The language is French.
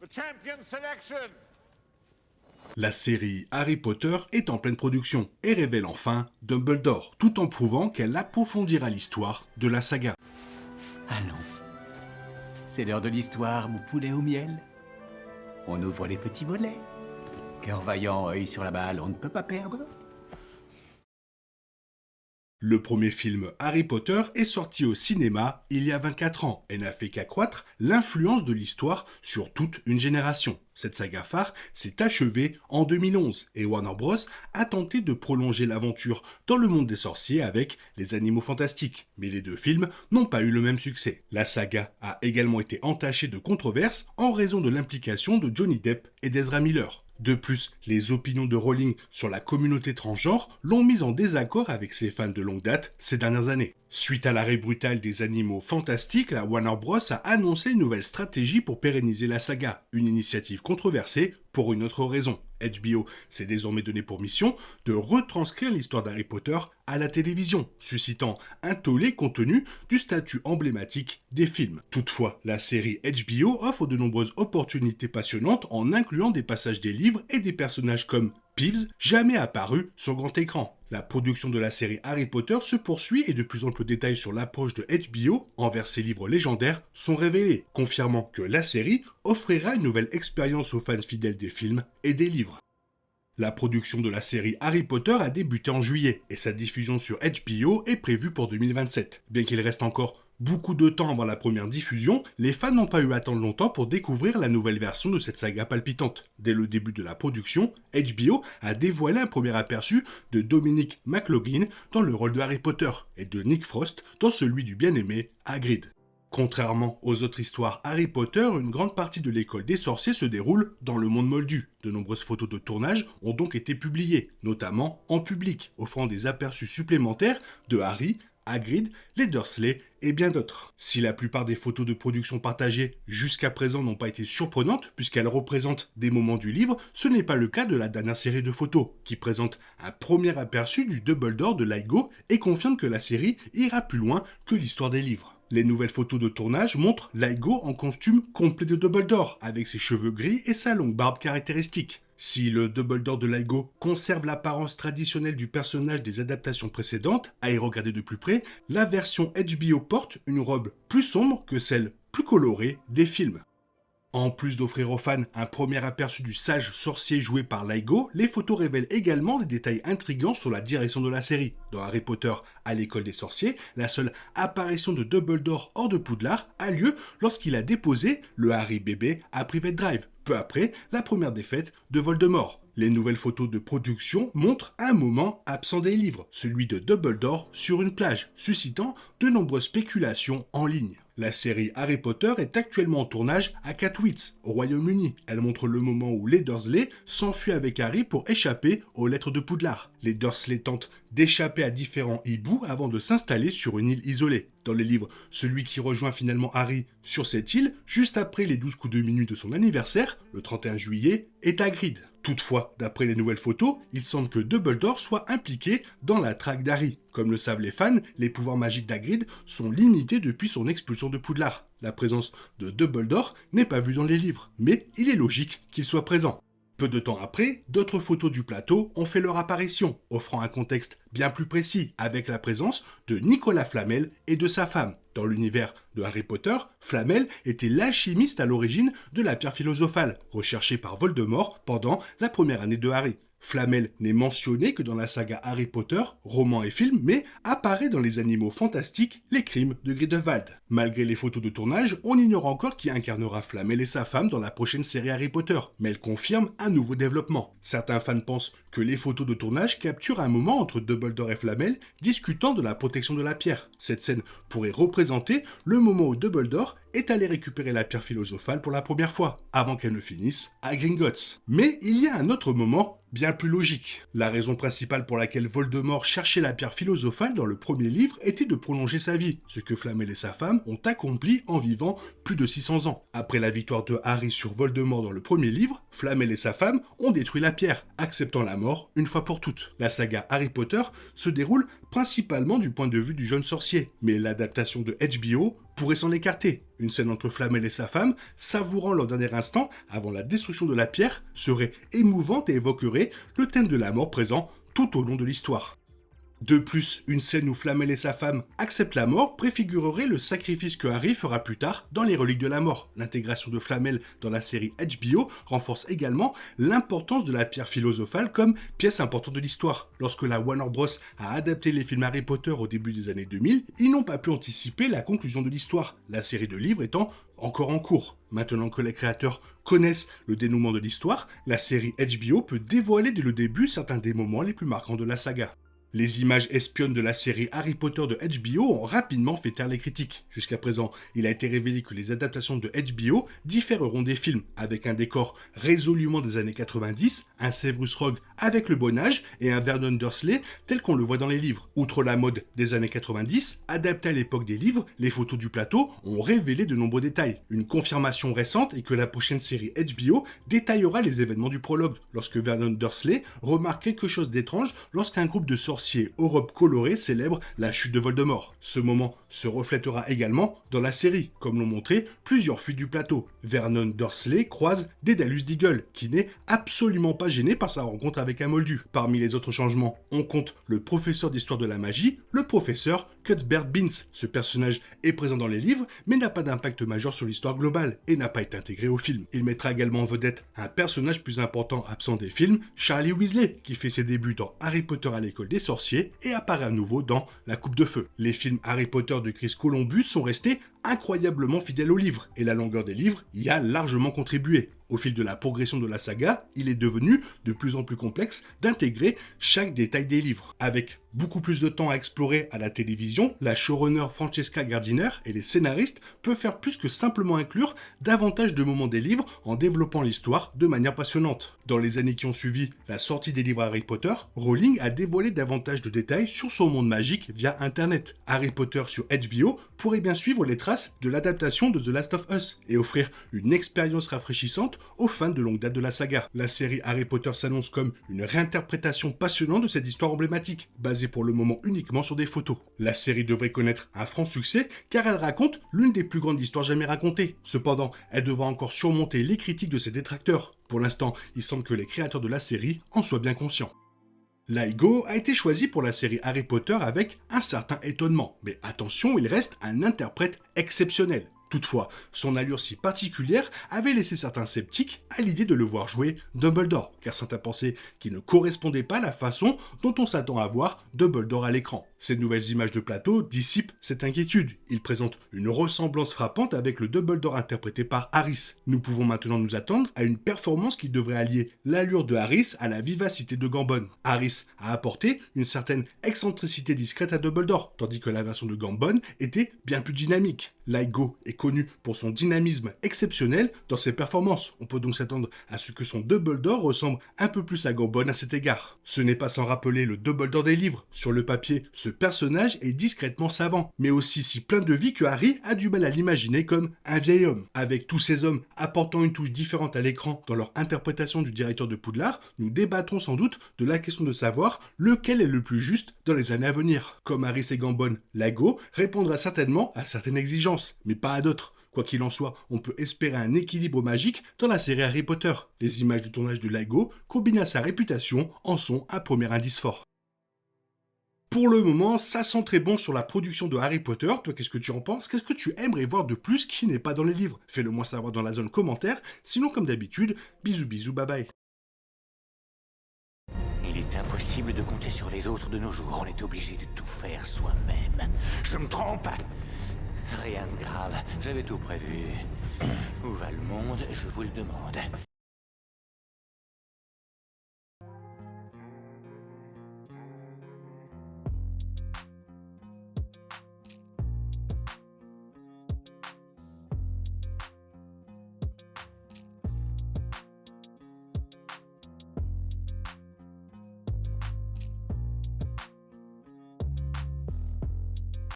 The champion selection. La série Harry Potter est en pleine production et révèle enfin Dumbledore, tout en prouvant qu'elle approfondira l'histoire de la saga. Allons. C'est l'heure de l'histoire, mon poulet au miel. On ouvre les petits volets. Cœur vaillant, œil sur la balle, on ne peut pas perdre. Le premier film Harry Potter est sorti au cinéma il y a 24 ans et n'a fait qu'accroître l'influence de l'histoire sur toute une génération. Cette saga phare s'est achevée en 2011 et Warner Bros a tenté de prolonger l'aventure dans le monde des sorciers avec Les Animaux Fantastiques, mais les deux films n'ont pas eu le même succès. La saga a également été entachée de controverses en raison de l'implication de Johnny Depp et d'Ezra Miller. De plus, les opinions de Rowling sur la communauté transgenre l'ont mise en désaccord avec ses fans de longue date ces dernières années. Suite à l'arrêt brutal des Animaux Fantastiques, la Warner Bros a annoncé une nouvelle stratégie pour pérenniser la saga, une initiative controversée pour une autre raison. HBO s'est désormais donné pour mission de retranscrire l'histoire d'Harry Potter à la télévision, suscitant un tollé compte tenu du statut emblématique des films. Toutefois, la série HBO offre de nombreuses opportunités passionnantes en incluant des passages des livres et des personnages comme Peeves, jamais apparu sur grand écran. La production de la série Harry Potter se poursuit et de plus amples détails sur l'approche de HBO envers ses livres légendaires sont révélés, confirmant que la série offrira une nouvelle expérience aux fans fidèles des films et des livres. La production de la série Harry Potter a débuté en juillet et sa diffusion sur HBO est prévue pour 2027. Bien qu'il reste encore beaucoup de temps avant la première diffusion, les fans n'ont pas eu à attendre longtemps pour découvrir la nouvelle version de cette saga palpitante. Dès le début de la production, HBO a dévoilé un premier aperçu de Dominic McLaughlin dans le rôle de Harry Potter et de Nick Frost dans celui du bien-aimé Hagrid. Contrairement aux autres histoires Harry Potter, une grande partie de l'école des sorciers se déroule dans le monde moldu. De nombreuses photos de tournage ont donc été publiées, notamment en public, offrant des aperçus supplémentaires de Harry, Hagrid, les Dursley et bien d'autres. Si la plupart des photos de production partagées jusqu'à présent n'ont pas été surprenantes puisqu'elles représentent des moments du livre, ce n'est pas le cas de la dernière série de photos qui présente un premier aperçu du Dumbledore de Laigo et confirme que la série ira plus loin que l'histoire des livres. Les nouvelles photos de tournage montrent Laigo en costume complet de Dumbledore, avec ses cheveux gris et sa longue barbe caractéristique. Si le Dumbledore de Laigo conserve l'apparence traditionnelle du personnage des adaptations précédentes, à y regarder de plus près, la version HBO porte une robe plus sombre que celle plus colorée des films. En plus d'offrir aux fans un premier aperçu du sage sorcier joué par Laigo, les photos révèlent également des détails intrigants sur la direction de la série. Dans Harry Potter à l'école des sorciers, la seule apparition de Dumbledore hors de Poudlard a lieu lorsqu'il a déposé le Harry bébé à Private Drive, peu après la première défaite de Voldemort. Les nouvelles photos de production montrent un moment absent des livres, celui de Dumbledore sur une plage, suscitant de nombreuses spéculations en ligne. La série Harry Potter est actuellement en tournage à Katowice, au Royaume-Uni. Elle montre le moment où les Dursley s'enfuient avec Harry pour échapper aux lettres de Poudlard. Les Dursley tentent d'échapper à différents hiboux avant de s'installer sur une île isolée. Dans les livres, celui qui rejoint finalement Harry sur cette île, juste après les 12 coups de minuit de son anniversaire, le 31 juillet, est Hagrid. Toutefois, d'après les nouvelles photos, il semble que Dumbledore soit impliqué dans la traque d'Harry. Comme le savent les fans, les pouvoirs magiques d'Hagrid sont limités depuis son expulsion de Poudlard. La présence de Dumbledore n'est pas vue dans les livres, mais il est logique qu'il soit présent. Peu de temps après, d'autres photos du plateau ont fait leur apparition, offrant un contexte bien plus précis avec la présence de Nicolas Flamel et de sa femme. Dans l'univers de Harry Potter, Flamel était l'alchimiste à l'origine de la pierre philosophale, recherchée par Voldemort pendant la première année de Harry. Flamel n'est mentionné que dans la saga Harry Potter, roman et film, mais apparaît dans Les Animaux Fantastiques, les crimes de Grindelwald. Malgré les photos de tournage, on ignore encore qui incarnera Flamel et sa femme dans la prochaine série Harry Potter, mais elle confirme un nouveau développement. Certains fans pensent que les photos de tournage capturent un moment entre Dumbledore et Flamel discutant de la protection de la pierre. Cette scène pourrait représenter le moment où Dumbledore est allé récupérer la pierre philosophale pour la première fois, avant qu'elle ne finisse à Gringotts. Mais il y a un autre moment bien plus logique. La raison principale pour laquelle Voldemort cherchait la pierre philosophale dans le premier livre était de prolonger sa vie, ce que Flamel et sa femme ont accompli en vivant plus de 600 ans. Après la victoire de Harry sur Voldemort dans le premier livre, Flamel et sa femme ont détruit la pierre, acceptant la mort une fois pour toutes. La saga Harry Potter se déroule principalement du point de vue du jeune sorcier, mais l'adaptation de HBO pourrait s'en écarter. Une scène entre Flamel et sa femme, savourant leur dernier instant avant la destruction de la pierre, serait émouvante et évoquerait le thème de la mort présent tout au long de l'histoire. De plus, une scène où Flamel et sa femme acceptent la mort préfigurerait le sacrifice que Harry fera plus tard dans les Reliques de la Mort. L'intégration de Flamel dans la série HBO renforce également l'importance de la pierre philosophale comme pièce importante de l'histoire. Lorsque la Warner Bros. A adapté les films Harry Potter au début des années 2000, ils n'ont pas pu anticiper la conclusion de l'histoire, la série de livres étant encore en cours. Maintenant que les créateurs connaissent le dénouement de l'histoire, la série HBO peut dévoiler dès le début certains des moments les plus marquants de la saga. Les images espionnes de la série Harry Potter de HBO ont rapidement fait taire les critiques. Jusqu'à présent, il a été révélé que les adaptations de HBO différeront des films, avec un décor résolument des années 90, un Severus Rogue avec le bon âge et un Vernon Dursley tel qu'on le voit dans les livres. Outre la mode des années 90, adaptée à l'époque des livres, les photos du plateau ont révélé de nombreux détails. Une confirmation récente est que la prochaine série HBO détaillera les événements du prologue, lorsque Vernon Dursley remarque quelque chose d'étrange lorsqu'un groupe de sorciers aux robes colorées célèbre la chute de Voldemort. Ce moment se reflètera également dans la série, comme l'ont montré plusieurs fuites du plateau. Vernon Dursley croise Daedalus Diggle, qui n'est absolument pas gêné par sa rencontre avec un moldu. Parmi les autres changements, on compte le professeur d'histoire de la magie, le professeur Cuthbert Binns. Ce personnage est présent dans les livres, mais n'a pas d'impact majeur sur l'histoire globale et n'a pas été intégré au film. Il mettra également en vedette un personnage plus important absent des films, Charlie Weasley, qui fait ses débuts dans Harry Potter à l'école des sorciers et apparaît à nouveau dans La Coupe de Feu. Les films Harry Potter de Chris Columbus sont restés incroyablement fidèles aux livres, et la longueur des livres y a largement contribué. Au fil de la progression de la saga, il est devenu de plus en plus complexe d'intégrer chaque détail des livres. Avec beaucoup plus de temps à explorer à la télévision, la showrunner Francesca Gardiner et les scénaristes peuvent faire plus que simplement inclure davantage de moments des livres en développant l'histoire de manière passionnante. Dans les années qui ont suivi la sortie des livres Harry Potter, Rowling a dévoilé davantage de détails sur son monde magique via Internet. Harry Potter sur HBO pourrait bien suivre les traces de l'adaptation de The Last of Us et offrir une expérience rafraîchissante aux fans de longue date de la saga. La série Harry Potter s'annonce comme une réinterprétation passionnante de cette histoire emblématique, basée pour le moment uniquement sur des photos. La série devrait connaître un franc succès car elle raconte l'une des plus grandes histoires jamais racontées. Cependant, elle devra encore surmonter les critiques de ses détracteurs. Pour l'instant, il semble que les créateurs de la série en soient bien conscients. Laigo a été choisi pour la série Harry Potter avec un certain étonnement, mais attention, il reste un interprète exceptionnel. Toutefois, son allure si particulière avait laissé certains sceptiques à l'idée de le voir jouer Dumbledore, car certains pensaient qu'il ne correspondait pas à la façon dont on s'attend à voir Dumbledore à l'écran. Ces nouvelles images de plateau dissipent cette inquiétude. Il présente une ressemblance frappante avec le Dumbledore interprété par Harris. Nous pouvons maintenant nous attendre à une performance qui devrait allier l'allure de Harris à la vivacité de Gambon. Harris a apporté une certaine excentricité discrète à Dumbledore, tandis que la version de Gambon était bien plus dynamique. Laigo est connu pour son dynamisme exceptionnel dans ses performances. On peut donc s'attendre à ce que son Dumbledore ressemble un peu plus à Gambon à cet égard. Ce n'est pas sans rappeler le Dumbledore des livres. Sur le papier, ce personnage est discrètement savant, mais aussi si plein de vie que Harry a du mal à l'imaginer comme un vieil homme. Avec tous ces hommes apportant une touche différente à l'écran dans leur interprétation du directeur de Poudlard, nous débattrons sans doute de la question de savoir lequel est le plus juste dans les années à venir. Comme Harris et Gambon, Laigo répondra certainement à certaines exigences, mais pas à d'autres. Quoi qu'il en soit, on peut espérer un équilibre magique dans la série Harry Potter. Les images du tournage de Laigo, combinées à sa réputation, en sont un premier indice fort. Pour le moment, ça sent très bon sur la production de Harry Potter. Toi, qu'est-ce que tu en penses? Qu'est-ce que tu aimerais voir de plus qui n'est pas dans les livres? Fais-le moi savoir dans la zone commentaire. Sinon, comme d'habitude, bisous bisous, bye bye. Il est impossible de compter sur les autres de nos jours. On est obligé de tout faire soi-même. Je me trompe? Rien de grave. J'avais tout prévu. Où va le monde? Je vous le demande.